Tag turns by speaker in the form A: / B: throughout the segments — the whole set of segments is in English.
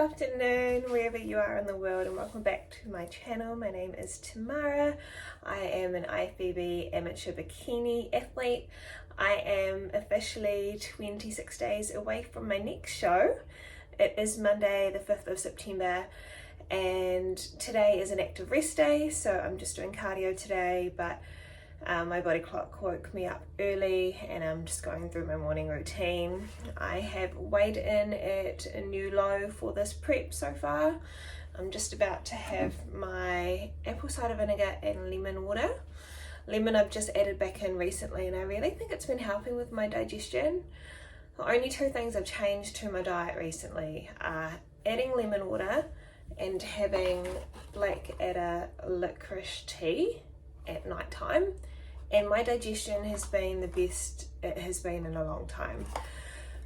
A: afternoon wherever you are in the world, and welcome back to my channel. My name is Tamara. I am an IFBB amateur bikini athlete. I am officially 26 days away from my next show. It is Monday the 5th of September and today is an active rest day, so I'm just doing cardio today, but my body clock woke me up early and I'm just going through my morning routine. I have weighed in at a new low for this prep so far. I'm just about to have my apple cider vinegar and lemon water. Lemon I've just added back in recently and I really think it's been helping with my digestion. The only two things I've changed to my diet recently are adding lemon water and having Blackadder licorice tea at night time, and my digestion has been the best it has been in a long time.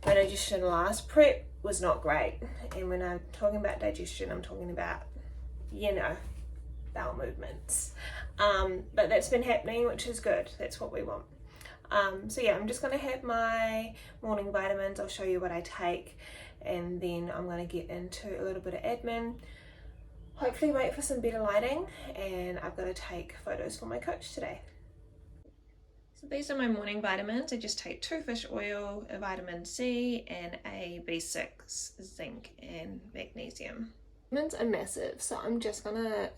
A: My digestion last prep was not great, and when I'm talking about digestion I'm talking about, you know, bowel movements, but that's been happening, which is good. That's what we want. So yeah, I'm just going to have my morning vitamins. I'll show you what I take, and then I'm going to get into a little bit of admin, hopefully wait for some better lighting, and I've got to take photos for my coach today. So these are my morning vitamins. I just take 2 fish oil, a vitamin C, and a B6, zinc and magnesium. Lemons are massive, so I'm just gonna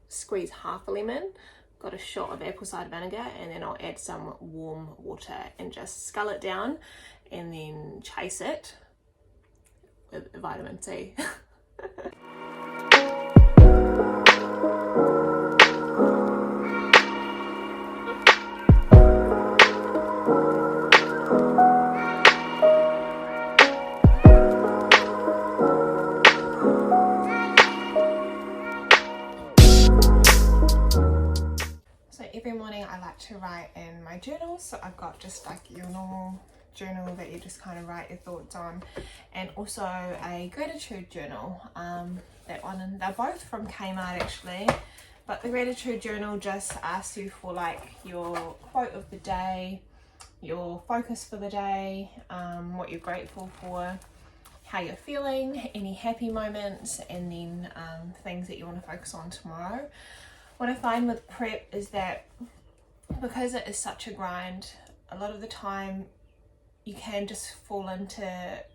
A: squeeze half a lemon, got a shot of apple cider vinegar, and then I'll add some warm water and just scull it down and then chase it with vitamin C. Every morning I like to write in my journal, so I've got just like your normal journal that you just kind of write your thoughts on, and also a gratitude journal. That one, and they're both from Kmart actually, but the gratitude journal just asks you for like your quote of the day, your focus for the day, what you're grateful for, how you're feeling, any happy moments, and then things that you want to focus on tomorrow. What I find with prep is that because it is such a grind, a lot of the time you can just fall into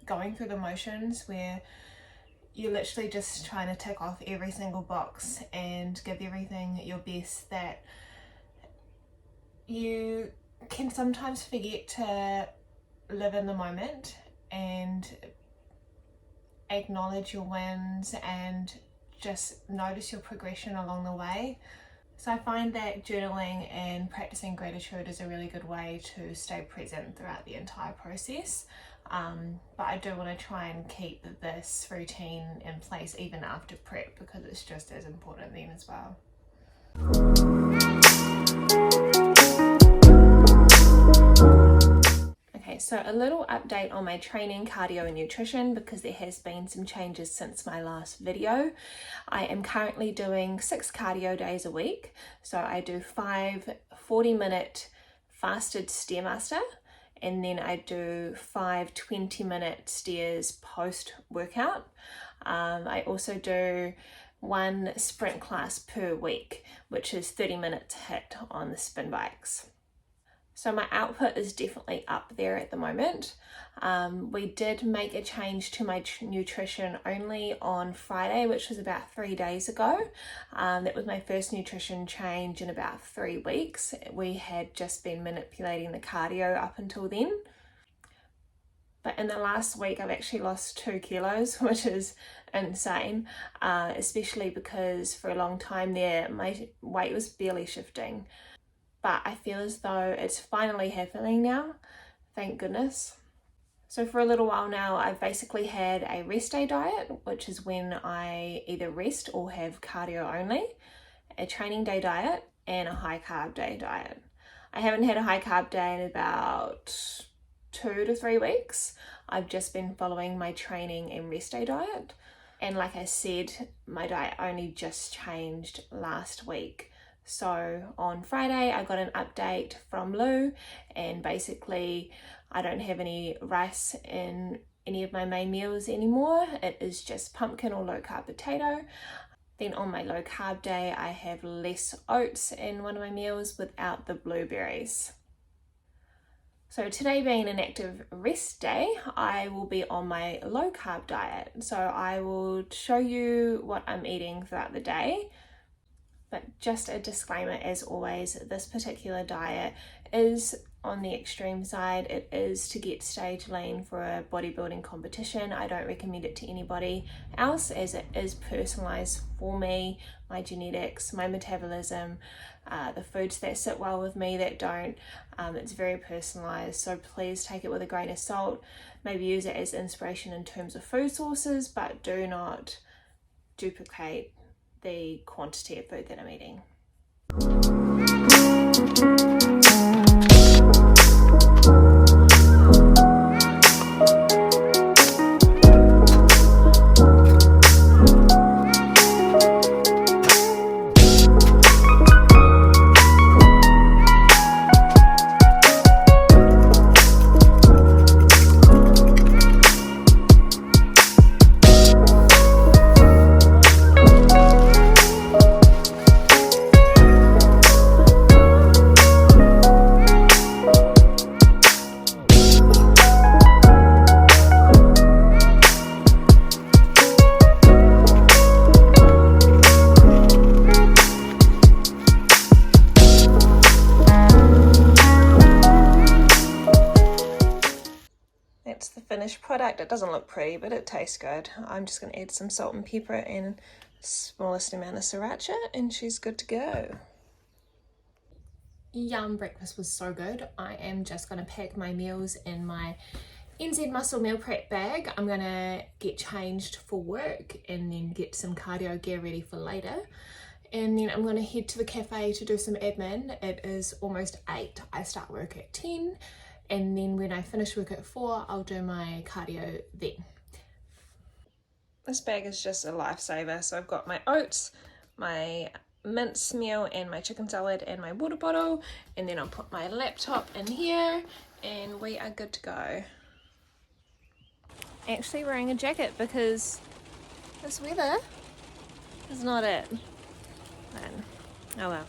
A: going through the motions where you're literally just trying to tick off every single box and give everything your best, that you can sometimes forget to live in the moment and acknowledge your wins and just notice your progression along the way. So I find that journaling and practicing gratitude is a really good way to stay present throughout the entire process. But I do want to try and keep this routine in place even after prep, because it's just as important then as well. Okay, so a little update on my training, cardio and nutrition, because there has been some changes since my last video. I am currently doing 6 cardio days a week. So I do 5 40-minute fasted Stairmaster, and then I do 5 20-minute stairs post-workout. I also do 1 sprint class per week, which is 30 minutes HIIT on the spin bikes. So my output is definitely up there at the moment. We did make a change to my nutrition only on Friday, which was about 3 days ago. That was my first nutrition change in about 3 weeks. We had just been manipulating the cardio up until then. But in the last week, I've actually lost 2 kilos, which is insane, especially because for a long time there, my weight was barely shifting. But I feel as though it's finally happening now, thank goodness. So for a little while now, I've basically had a rest day diet, which is when I either rest or have cardio only, a training day diet, and a high carb day diet. I haven't had a high carb day in about 2 to 3 weeks. I've just been following my training and rest day diet. And like I said, my diet only just changed last week. So on Friday I got an update from Lou, and basically I don't have any rice in any of my main meals anymore. It is just pumpkin or low carb potato. Then on my low carb day, I have less oats in one of my meals without the blueberries. So today being an active rest day, I will be on my low carb diet. So I will show you what I'm eating throughout the day. But just a disclaimer, as always, this particular diet is on the extreme side. It is to get stage lean for a bodybuilding competition. I don't recommend it to anybody else, as it is personalized for me, my genetics, my metabolism, the foods that sit well with me, that don't. It's very personalized, so please take it with a grain of salt. Maybe use it as inspiration in terms of food sources, but do not duplicate the quantity of food that I'm eating. That's the finished product. It doesn't look pretty, but it tastes good. I'm just going to add some salt and pepper and smallest amount of sriracha, and she's good to go. Yum, breakfast was so good. I am just going to pack my meals in my NZ Muscle meal prep bag. I'm going to get changed for work and then get some cardio gear ready for later. And then I'm going to head to the cafe to do some admin. It is almost 8. I start work at 10. And then when I finish work at 4, I'll do my cardio then. This bag is just a lifesaver. So I've got my oats, my mince meal and my chicken salad and my water bottle. And then I'll put my laptop in here and we are good to go. Actually wearing a jacket because this weather is not it. Man, oh well.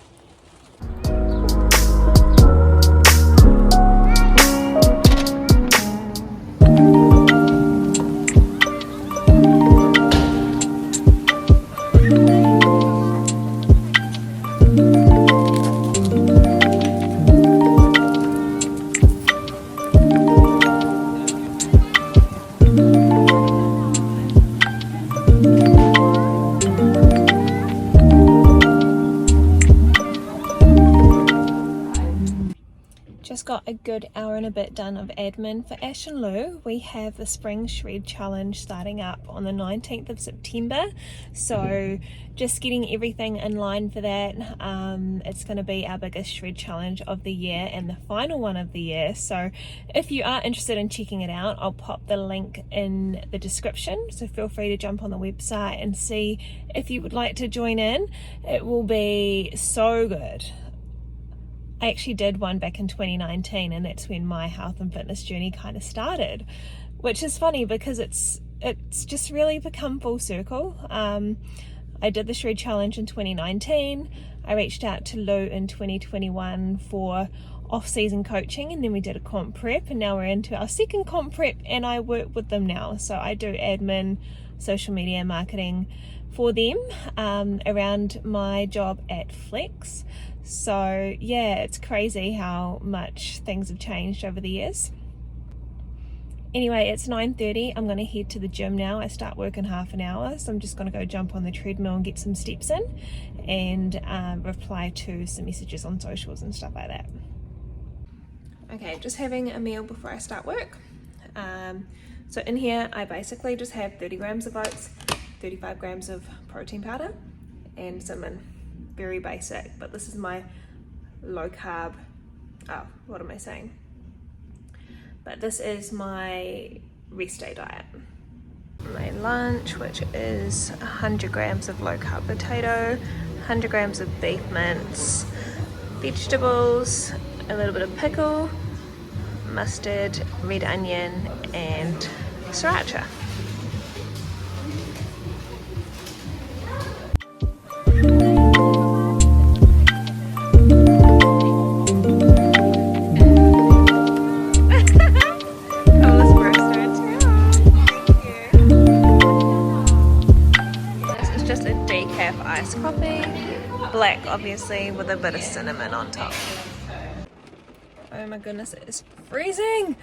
A: Just got a good hour and a bit done of admin for Ash and Lou. We have the Spring Shred Challenge starting up on the 19th of September. So just getting everything in line for that. It's going to be our biggest shred challenge of the year and the final one of the year. So if you are interested in checking it out, I'll pop the link in the description. So feel free to jump on the website and see if you would like to join in. It will be so good. I actually did one back in 2019 and that's when my health and fitness journey kind of started, which is funny because it's just really become full circle. I did the shred challenge in 2019. I reached out to Lou in 2021 for off-season coaching, and then we did a comp prep, and now we're into our second comp prep and I work with them now. So I do admin, social media marketing for them around my job at Flex. So yeah, it's crazy how much things have changed over the years. Anyway, it's 9:30. I'm going to head to the gym now. I start work in half an hour, so I'm just going to go jump on the treadmill and get some steps in and reply to some messages on socials and stuff like that. Okay, just having a meal before I start work. So in here, I basically just have 30 grams of oats, 35 grams of protein powder, and cinnamon. Very basic, but this is my low carb, what am I saying? But this is my rest day diet. My lunch, which is 100 grams of low carb potato, 100 grams of beef mince, vegetables, a little bit of pickle, mustard, red onion, and sriracha. Iced coffee, black obviously, with a bit of cinnamon on top. Oh my goodness, it is freezing!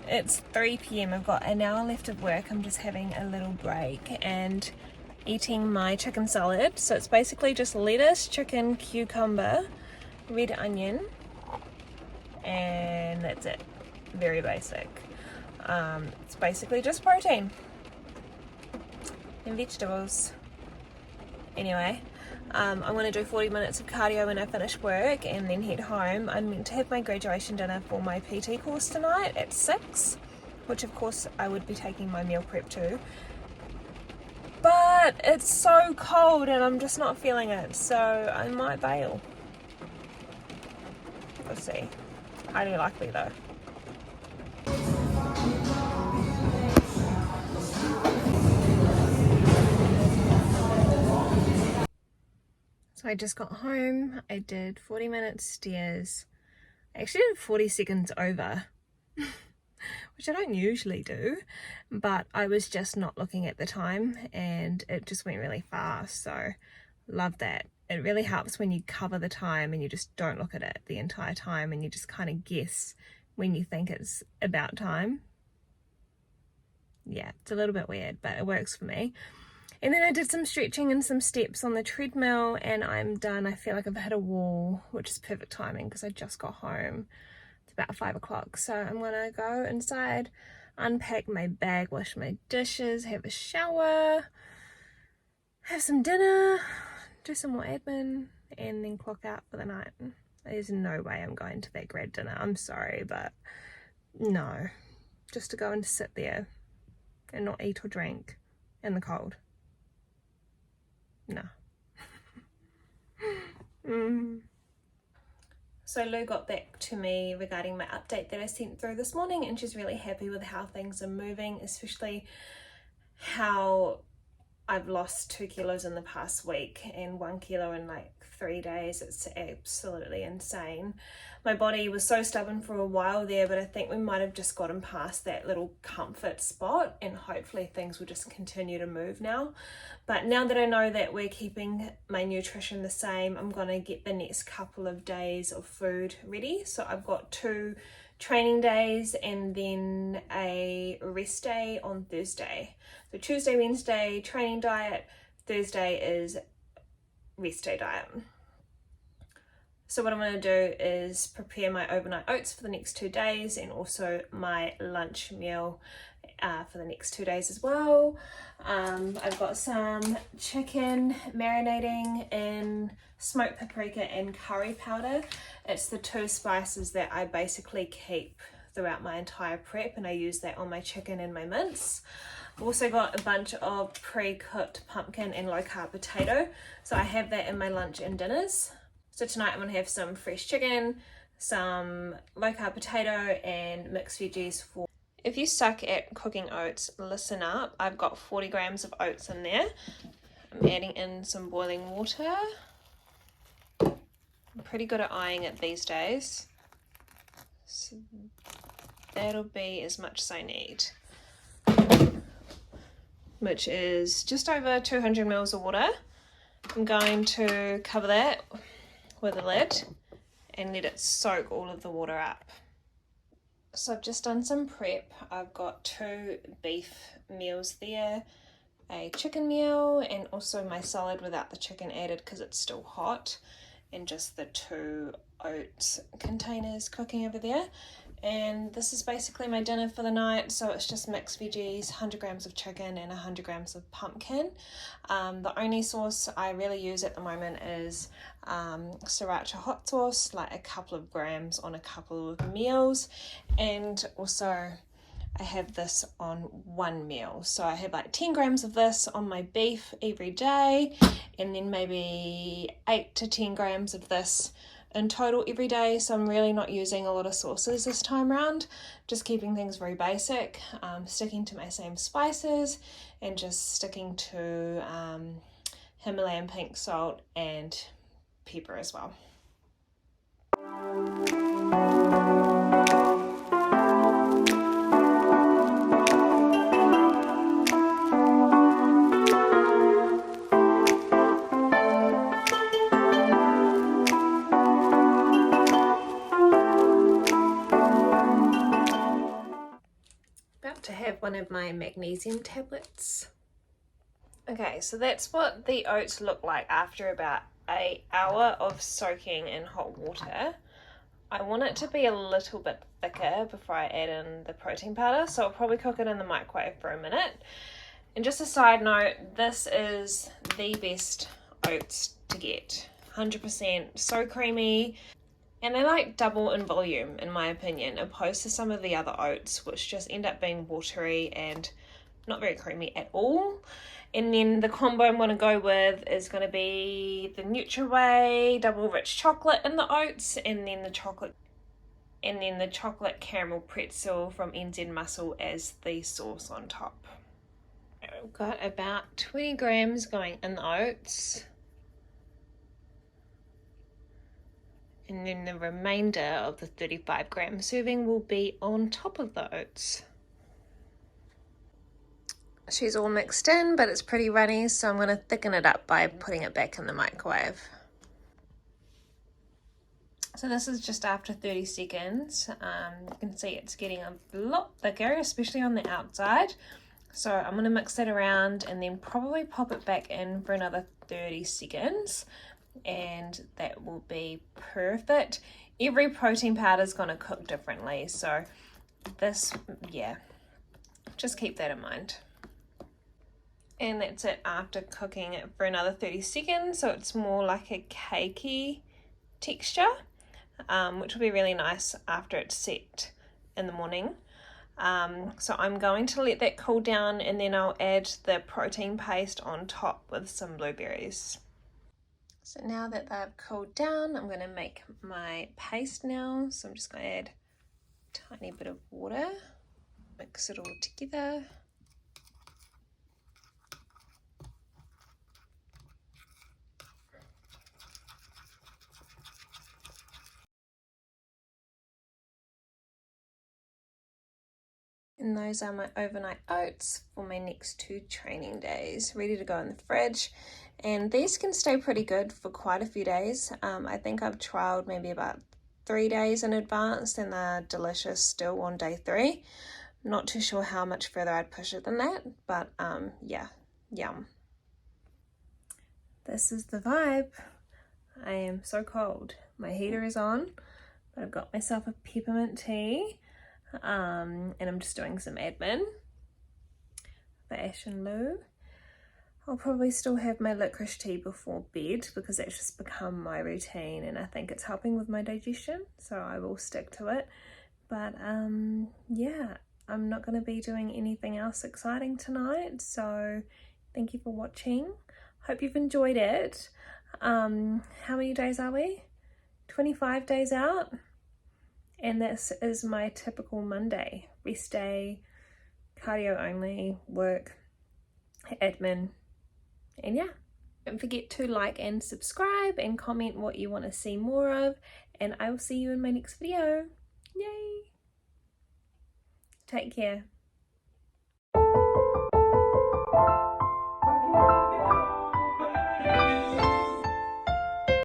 A: It's 3 p.m. I've got an hour left of work. I'm just having a little break and eating my chicken salad. So it's basically just lettuce, chicken, cucumber, red onion, and that's it. Very basic. It's basically just protein and vegetables. Anyway, I'm going to do 40 minutes of cardio when I finish work and then head home. I'm meant to have my graduation dinner for my PT course tonight at 6, which of course I would be taking my meal prep to. But it's so cold and I'm just not feeling it, so I might bail. We'll see. Highly likely though. So I just got home. I did 40 minutes stairs. I actually did 40 seconds over, which I don't usually do, but I was just not looking at the time and it just went really fast. So love that. It really helps when you cover the time and you just don't look at it the entire time and you just kind of guess when you think it's about time. Yeah, it's a little bit weird, but it works for me. And then I did some stretching and some steps on the treadmill and I'm done. I feel like I've hit a wall, which is perfect timing because I just got home. It's about 5 o'clock. So I'm gonna go inside, unpack my bag, wash my dishes, have a shower, have some dinner, do some more admin, and then clock out for the night. There's no way I'm going to that grad dinner. I'm sorry, but no. Just to go and sit there and not eat or drink in the cold. No. So Lou got back to me regarding my update that I sent through this morning and she's really happy with how things are moving, especially how I've lost 2 kilos in the past week and 1 kilo in like 3 days. It's absolutely insane. My body was so stubborn for a while there, but I think we might have just gotten past that little comfort spot and hopefully things will just continue to move now. But now that I know that we're keeping my nutrition the same, I'm gonna get the next couple of days of food ready. So I've got 2 training days and then a rest day on Thursday. So Tuesday, Wednesday, training diet, Thursday is rest day diet. So what I'm going to do is prepare my overnight oats for the next 2 days and also my lunch meal for the next 2 days as well. I've got some chicken marinating in smoked paprika and curry powder. It's the 2 spices that I basically keep throughout my entire prep and I use that on my chicken and my mince. I've also got a bunch of pre-cooked pumpkin and low-carb potato, so I have that in my lunch and dinners. So tonight I'm going to have some fresh chicken, some low-carb potato and mixed veggies for... If you suck at cooking oats, listen up. I've got 40 grams of oats in there. I'm adding in some boiling water. I'm pretty good at eyeing it these days. So that'll be as much as I need, which is just over 200 mils of water. I'm going to cover that with a lid and let it soak all of the water up. So I've just done some prep. I've got 2 beef meals there, a chicken meal and also my salad without the chicken added because it's still hot, and just the 2 oat containers cooking over there. And this is basically my dinner for the night. So it's just mixed veggies, 100 grams of chicken and 100 grams of pumpkin. The only sauce I really use at the moment is sriracha hot sauce, like a couple of grams on a couple of meals. And also I have this on 1 meal. So I have like 10 grams of this on my beef every day, and then maybe 8 to 10 grams of this in total every day, so I'm really not using a lot of sauces this time around, just keeping things very basic, sticking to my same spices and just sticking to Himalayan pink salt and pepper as well. To have one of my magnesium tablets. Okay, so that's what the oats look like after about an hour of soaking in hot water. I want it to be a little bit thicker before I add in the protein powder, so I'll probably cook it in the microwave for a minute. And just a side note, this is the best oats to get. 100%, so creamy. And they like double in volume, in my opinion, opposed to some of the other oats, which just end up being watery and not very creamy at all. And then the combo I'm going to go with is going to be the Nutri-Way double rich chocolate in the oats, and then the chocolate caramel pretzel from NZ Muscle as the sauce on top. I've got about 20 grams going in the oats. And then the remainder of the 35-gram serving will be on top of the oats. She's all mixed in, but it's pretty runny, so I'm going to thicken it up by putting it back in the microwave. So this is just after 30 seconds. You can see it's getting a lot thicker, especially on the outside. So I'm going to mix it around and then probably pop it back in for another 30 seconds. And that will be perfect. Every protein powder is going to cook differently, so this, yeah, just keep that in mind. And that's it after cooking it for another 30 seconds, so it's more like a cakey texture, which will be really nice after it's set in the morning. So I'm going to let that cool down, and then I'll add the protein paste on top with some blueberries. So now that they've cooled down, I'm going to make my paste now. So I'm just going to add a tiny bit of water, mix it all together. And those are my overnight oats for my next 2 training days, ready to go in the fridge. And these can stay pretty good for quite a few days. I think I've trialed maybe about 3 days in advance, and they're delicious still on day 3. Not too sure how much further I'd push it than that, but yeah, yum. This is the vibe. I am so cold. My heater is on, but I've got myself a peppermint tea. And I'm just doing some admin for Ash and Lou. I'll probably still have my licorice tea before bed because that's just become my routine, and I think it's helping with my digestion, so I will stick to it. But yeah, I'm not going to be doing anything else exciting tonight, so thank you for watching. Hope you've enjoyed it. How many days are we? 25 days out. And this is my typical Monday. Rest day, cardio only, work, admin, and yeah. Don't forget to like and subscribe and comment what you want to see more of, and I will see you in my next video. Yay! Take care.